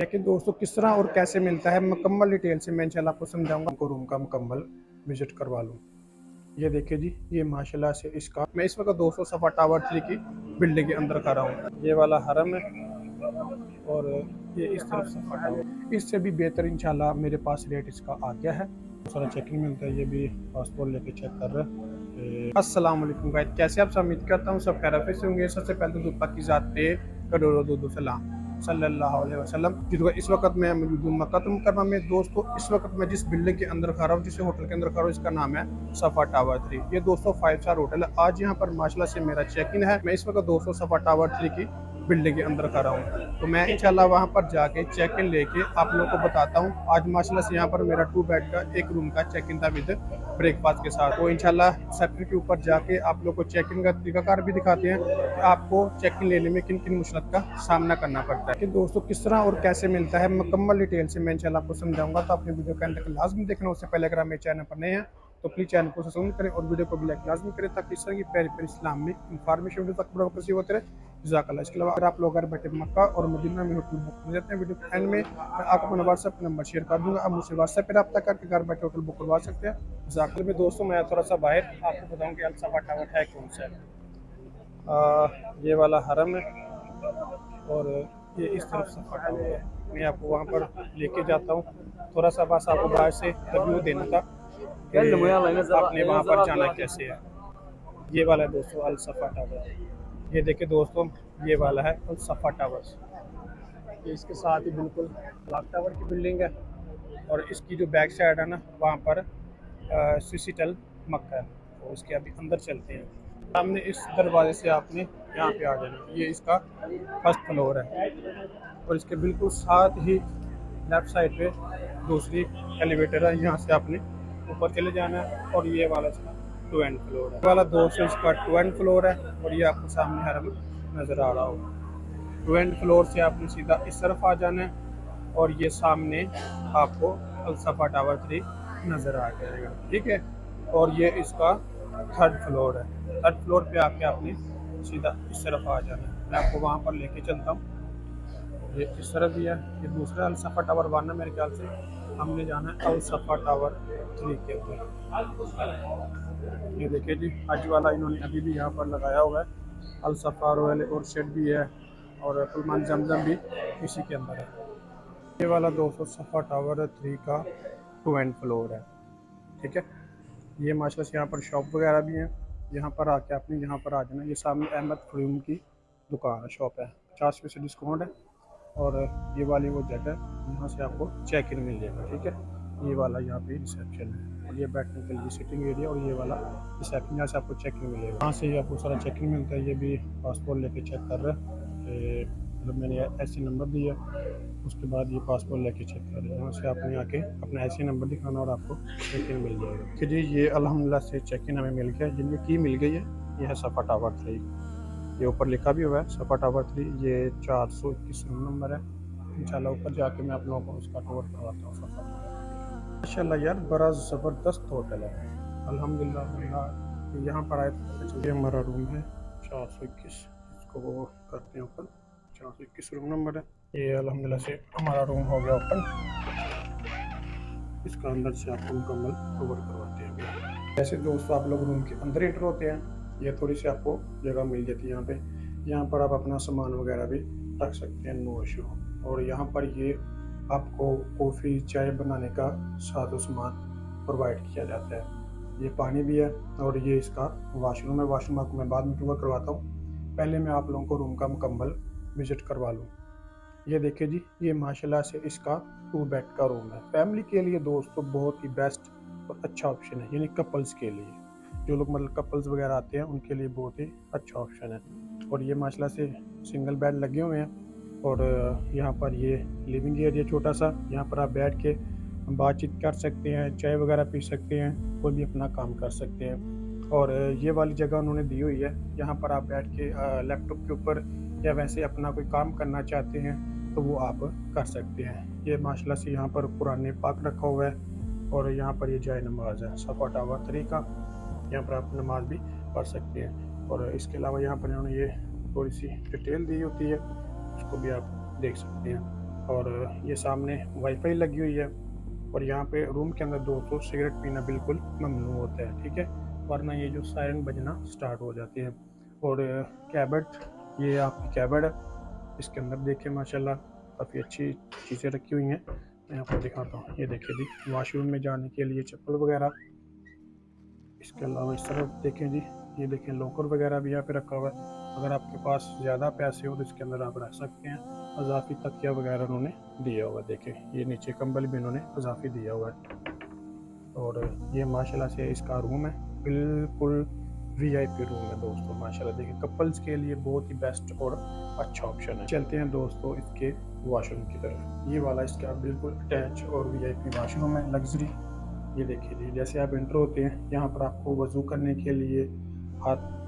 लेकिन दोस्तों किस तरह और कैसे मिलता है मुकम्मल डिटेल से मैं इंशाल्लाह आपको समझाऊंगा। आपको रूम का मुकम्मल विजिट करवा लूँ। ये देखिए जी, ये माशाल्लाह से इसका मैं इस वक्त 200 सफ़ा टावर 3 की बिल्डिंग के अंदर खड़ा हूँ। ये वाला हरम है और ये इस तरफ सफ़ा टावर, इससे भी बेहतर इंशाल्लाह मेरे पास रेट इसका आ गया है। सारा चेकिंग मिलता है। ये भी पासपोर्ट लेके चेक कर रहे हैं। अस्सलाम वालेकुम गाइस, कैसे आप सब? उम्मीद करता हूँ सब खैरियत से होंगे। सबसे पहले तो की ज़ात पे करोड़ों दो सलाम सल्लल्लाहु अलैहि वसल्लम। जिसको इस वक्त मैं मौजूद हूँ मक्का मुकर्रमा में। दोस्तों इस वक्त मैं जिस बिल्डिंग के अंदर खड़ा हूँ, जिस होटल के अंदर खड़ा हूँ, इसका नाम है सफ़ा टावर 3। ये दोस्तों 5 स्टार होटल है। आज यहाँ पर माशाल्लाह से मेरा चेक इन है। मैं इस वक्त 200 सफ़ा टावर 3 की बिल्डिंग के अंदर खड़ा हूँ। तो मैं इंशाल्लाह वहाँ पर जाके चेक इन लेके आप लोगों को बताता हूँ। आज माशाल्लाह से यहाँ पर मेरा 2 बेड का एक रूम का चेक इन था विद ब्रेकफास्ट के साथ। तो इंशाल्लाह सेक्टर के ऊपर जाके आप लोग को चेक इन का तरीकाकार भी दिखाते हैं कि आपको चेक इन लेने में किन किन मुश्किल का सामना करना पड़ता है। कि दोस्तों किस तरह और कैसे मिलता है मुकम्मल डिटेल से मैं इंशाल्लाह आपको समझाऊंगा। तो अपने वीडियो के अंत तक लाजमी देखना। उससे पहले अगर आप मेरे चैनल पर नए हैं तो प्लीज़ चैनल को सब्सक्राइब करें और वीडियो को भी लाइक लाजमी करें, ताकि इस तरह की प्यारी प्यारी इस्लामिक इंफॉर्मेशन वीडियो तक बराबर होते रहे। जज़ाकल्लाह। इसके अलावा अगर आप लोग घर बैठे मक्का और मदीना में होटल बुक कर देते हैं, वीडियो के एंड में मैं आपको अपना व्हाट्सएप नंबर शेयर कर दूंगा। आप मुझसे व्हाट्सएप पर रब्ता करके घर बैठे होटल बुक करवा सकते हैं। जज़ाकल्लाह। में दोस्तों मैं थोड़ा सा बाहर आपको बताऊँ कि अल-सफ़ा टावर है कौन सा है। ये वाला हरम है और ये इस तरफ सफ़ा टावर है। मैं आपको वहाँ पर लेके जाता हूँ। थोड़ा सा बस आपको बाहर से रिव्यू देना था कि आपने वहाँ पर जाना कैसे है। ये वाला है दोस्तों अल-सफ़ा टावर। ये देखिए दोस्तों, ये वाला है अल-सफ़ा टावर्स। ये इसके साथ ही बिल्कुल क्लॉक टावर की बिल्डिंग है और इसकी जो बैक साइड है ना, वहाँ पर सिसिटल मक्का है। तो इसके अभी अंदर चलते हैं। सामने इस दरवाजे से आपने यहाँ पे आ जाना। ये इसका फर्स्ट फ्लोर है और इसके बिल्कुल साथ ही लेफ्ट साइड पे दूसरी एलिवेटर है। यहाँ से आपने ऊपर चले जाना है और ये वाला इसका 2 फ्लोर है। वाला दोस्तों इसका 2 फ्लोर है और ये आपको सामने हरम नज़र आ रहा होगा। 2 फ्लोर से आपने सीधा इस तरफ आ जाना है और ये सामने आपको अल-सफ़ा टावर 3 नज़र आ जाएगा। ठीक है, और ये इसका 3rd फ्लोर है। 3rd फ्लोर पे आके आपने सीधा इस तरफ आ जाना है। मैं आपको वहाँ पर लेके चलता हूँ। ये इस तरफ भी है। ये दूसरा अल-सफ़ा टावर 1 है मेरे ख्याल से। हमने जाना है अल-सफ़ा टावर 3 के ऊपर। ये देखिए जी, हज वाला इन्होंने अभी भी यहाँ पर लगाया हुआ है। अल-सफ़ा रॉयल और शेड भी है और कुलमान जमजम भी इसी के अंदर है। ये वाला 200 सफ़ा टावर 3 का 2 फ्लोर है। ठीक है, ये माशाल्लाह से यहाँ पर शॉप वगैरह भी हैं। यहाँ पर आके आपने यहाँ पर आ जाना। ये सामने अहमद फ़रूम की दुकान है, शॉप है। 50% डिस्काउंट है और ये वाली वो जगह है, यहाँ से आपको चेक इन मिल जाएगा। ठीक है, ये वाला यहाँ पे रिसेप्शन है और ये बैठने के लिए सिटिंग एरिया और ये वाला रिसेप्शन, यहाँ से आपको चेक इन मिलेगा। यहाँ से ही आपको सारा चेक इन मिलता है। ये भी पासपोर्ट लेके चेक कर रहे हैं। मतलब मैंने ऐसी नंबर दिया, उसके बाद ये पासपोर्ट लेके चेक कर रहे हैं। यहाँ से आपने आके अपना ऐसी नंबर दिखाना और आपको चेक इन मिल जाएगा। कि जी ये अल्हम्दुलिल्लाह से चेक इन हमें मिल गया। जिनमें की मिल गई है, ये है सफ़ा टावर 3। ये ऊपर लिखा भी हुआ है सफ़ा टावर 3। ये 421 रूम नंबर है। इंशाल्लाह ऊपर जाके मैं आप लोगों को उसका टूर करवाता हूँ सफ़ा टावर। माशाल्लाह यार, बड़ा ज़बरदस्त होटल है अल्हम्दुलिल्लाह। यहाँ पर आए तो ये हमारा रूम है 421। इसको वो करते हैं ऊपर। 421 रूम नंबर है। ये अल्हम्दुलिल्लाह से हमारा रूम हो गया ओपन। इसका अंदर से आपको मुकम्मल कवर करवाते हैं। ऐसे दोस्तों आप लोग रूम के अंदर एंटर होते हैं, ये थोड़ी सी आपको जगह मिल जाती है यहाँ पे। यहाँ पर आप अपना सामान वगैरह भी रख सकते हैं, नो इशू। और यहाँ पर ये आपको कॉफ़ी चाय बनाने का साजो सामान प्रोवाइड किया जाता है। ये पानी भी है और ये इसका वाशरूम है। वाशरूम आपको मैं बाद में टूर करवाता हूँ। पहले मैं आप लोगों को रूम का मुकम्मल विज़िट करवा लूँ। ये देखिए जी, ये माशाल्लाह से इसका 2 बेड का रूम है। फैमिली के लिए दोस्तों बहुत ही बेस्ट और अच्छा ऑप्शन है, यानी कपल्स के लिए। जो लोग मतलब कपल्स वगैरह आते हैं उनके लिए बहुत ही अच्छा ऑप्शन है। और ये माशाल्लाह से सिंगल बेड लगे हुए हैं और यहाँ पर ये लिविंग एरिया छोटा सा, यहाँ पर आप बैठ के बातचीत कर सकते हैं, चाय वगैरह पी सकते हैं, कोई भी अपना काम कर सकते हैं। और ये वाली जगह उन्होंने दी हुई है, यहाँ पर आप बैठ के लैपटॉप के ऊपर या वैसे अपना कोई काम करना चाहते हैं तो वो आप कर सकते हैं। ये माशाल्लाह से यहाँ पर कुरान पाक रखा हुआ है और यहाँ पर ये जाए नमाज है सफ़ा टावर 3 का। यहाँ पर आप नमाज भी पढ़ सकते हैं। और इसके अलावा यहाँ पर इन्होंने ये थोड़ी सी डिटेल दी होती है, उसको भी आप देख सकते हैं। और ये सामने वाईफाई लगी हुई है। और यहाँ पे रूम के अंदर दोस्तों सिगरेट पीना बिल्कुल ममनू होता है, ठीक है, वरना ये जो सायरन बजना स्टार्ट हो जाती है। और कैबिनेट, ये आपकी कैबिनेट है, इसके अंदर देखिए माशाल्लाह काफ़ी अच्छी चीज़ें रखी हुई हैं। मैं आपको दिखाता हूँ, ये देखिए जी वॉशरूम में जाने के लिए चप्पल वगैरह। इसके अलावा इस तरफ देखें जी, ये देखें लॉकर वगैरह भी यहाँ पे रखा हुआ है। अगर आपके पास ज़्यादा पैसे हो तो इसके अंदर आप रख सकते हैं। अजाफी तकिया वगैरह उन्होंने दिया हुआ है, देखें ये नीचे कंबल भी इन्होंने अजाफी दिया हुआ है। और ये माशाल्लाह से इसका रूम है, बिल्कुल वीआईपी रूम है दोस्तों। माशाल्लाह देखिए कपल्स के लिए बहुत ही बेस्ट और अच्छा ऑप्शन है। चलते हैं दोस्तों इसके वॉशरूम की तरफ। ये वाला इसका बिल्कुल अटैच और वीआईपी वॉशरूम है, लग्जरी। ये देखिए जी, जैसे आप एंटर होते हैं यहाँ पर आपको वज़ू करने के लिए, हाथ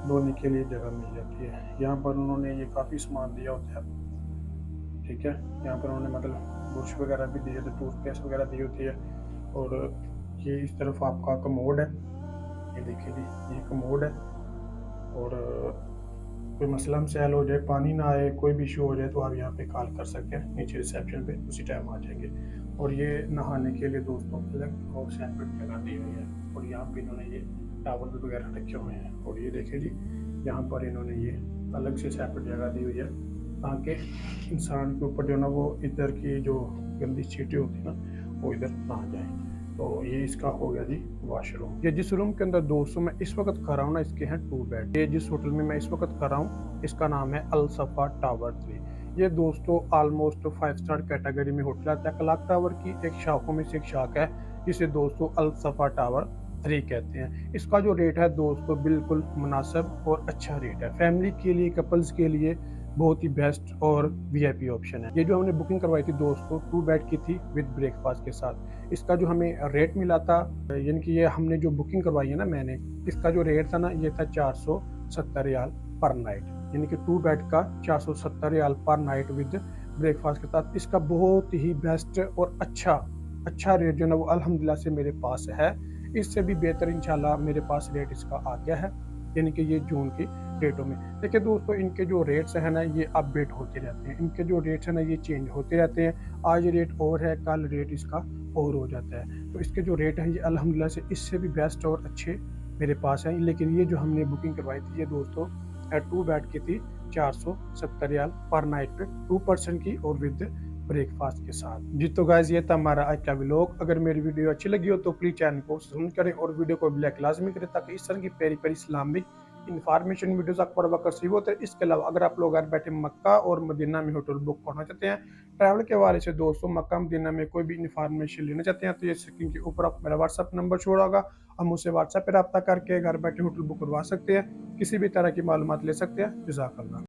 धोने के लिए जगह मिल जाती है। यहाँ पर उन्होंने ये काफ़ी सामान दिया होता है, ठीक है। यहाँ पर उन्होंने मतलब ब्रश वगैरह भी दिए थे, टूथपेस्ट वगैरह दी होती है। और ये इस तरफ आपका कमोड है, ये देखिए जी ये कमोड है। और कोई मसला मसाइल हो जाए, पानी ना आए, कोई भी इशू हो जाए तो आप यहाँ पे कॉल कर सकते हैं, नीचे रिसेप्शन पे उसी टाइम आ जाएंगे। और ये नहाने के लिए दोस्तों अलग और सेपरेट जगह दी हुई है। और यहाँ पे इन्होंने ये टावल वगैरह रखे हुए हैं। और ये देखिए जी यहाँ पर इन्होंने ये अलग से सेपरेट जगह दी हुई है, ताकि इंसान के ऊपर जो ना वो इधर की जो गंदी चीटें होती है ना वो इधर ना आ जाए। तो ये इसका हो गया जी वॉशरूम। ये जिस रूम के अंदर दोस्तों मैं इस वक्त खड़ा हूँ ना, इसके हैं 2 बेड। ये जिस होटल में मैं इस वक्त खड़ा हूँ इसका नाम है अल सफा टावर 3। ये दोस्तों ऑलमोस्ट 5 स्टार कैटेगरी में होटल आता है। क्लॉक टावर की एक शाखों में से एक शाख है जिसे दोस्तों अल सफा टावर 3 कहते हैं। इसका जो रेट है दोस्तों बिल्कुल मुनासिब और अच्छा रेट है। फैमिली के लिए, कपल्स के लिए बहुत ही बेस्ट और वीआईपी ऑप्शन है। ये जो हमने बुकिंग करवाई थी दोस्तों 2 बेड की थी विद ब्रेकफास्ट के साथ। इसका जो हमें रेट मिला था, यानी कि ये हमने जो बुकिंग करवाई है ना मैंने, इसका जो रेट था ना ये था 470 रियाल पर नाइट, यानी कि 2 बेड का 470 रियाल पर नाइट विद ब्रेकफास्ट के साथ। इसका बहुत ही बेस्ट और अच्छा रेट जो ना वो अल्हम्दुलिल्लाह से मेरे पास है। इससे भी बेहतर इंशाल्लाह मेरे पास रेट इसका आ गया है, यानी कि ये जून की रेटों में। देखिए दोस्तों इनके जो रेट्स हैं ना ये अपडेट होते रहते हैं, इनके जो रेट्स हैं ना ये चेंज होते रहते हैं। आज रेट और है, कल रेट इसका और हो जाता है। तो इसके जो रेट हैं ये अल्हम्दुलिल्लाह से इससे भी बेस्ट और अच्छे मेरे पास हैं। लेकिन ये जो हमने बुकिंग करवाई थी ये दोस्तों 2 बेड की थी 470 रियाल पर नाइट पे, 2 पर्सन की और विद ब्रेकफास्ट के साथ जी। तो गाइस ये था हमारा आज का व्लॉग। अगर मेरी वीडियो अच्छी लगी हो तो प्लीज़ चैनल को सब्सक्राइब करें और वीडियो को लाइक लाजमी करें, ताकि इस तरह की प्यारी प्यारी इस्लामिक इन्फॉर्मेशन वीडियोस आप पर वक्त रिसीव होते हैं। इसके अलावा अगर आप लोग घर बैठे मक्का और मदीना में होटल बुक करना चाहते हैं ट्रैवल के हवाले से दोस्तों, मक्का मदीना में कोई भी इन्फॉर्मेशन लेना चाहते हैं तो ये स्क्रीन के ऊपर आप मेरा व्हाट्सअप नंबर छोड़ा होगा, हम मुझसे व्हाट्सएप पर रब्ता करके घर बैठे होटल बुक करवा सकते हैं, किसी भी तरह की मालूमात ले सकते हैं। जज़ाकल्लाह।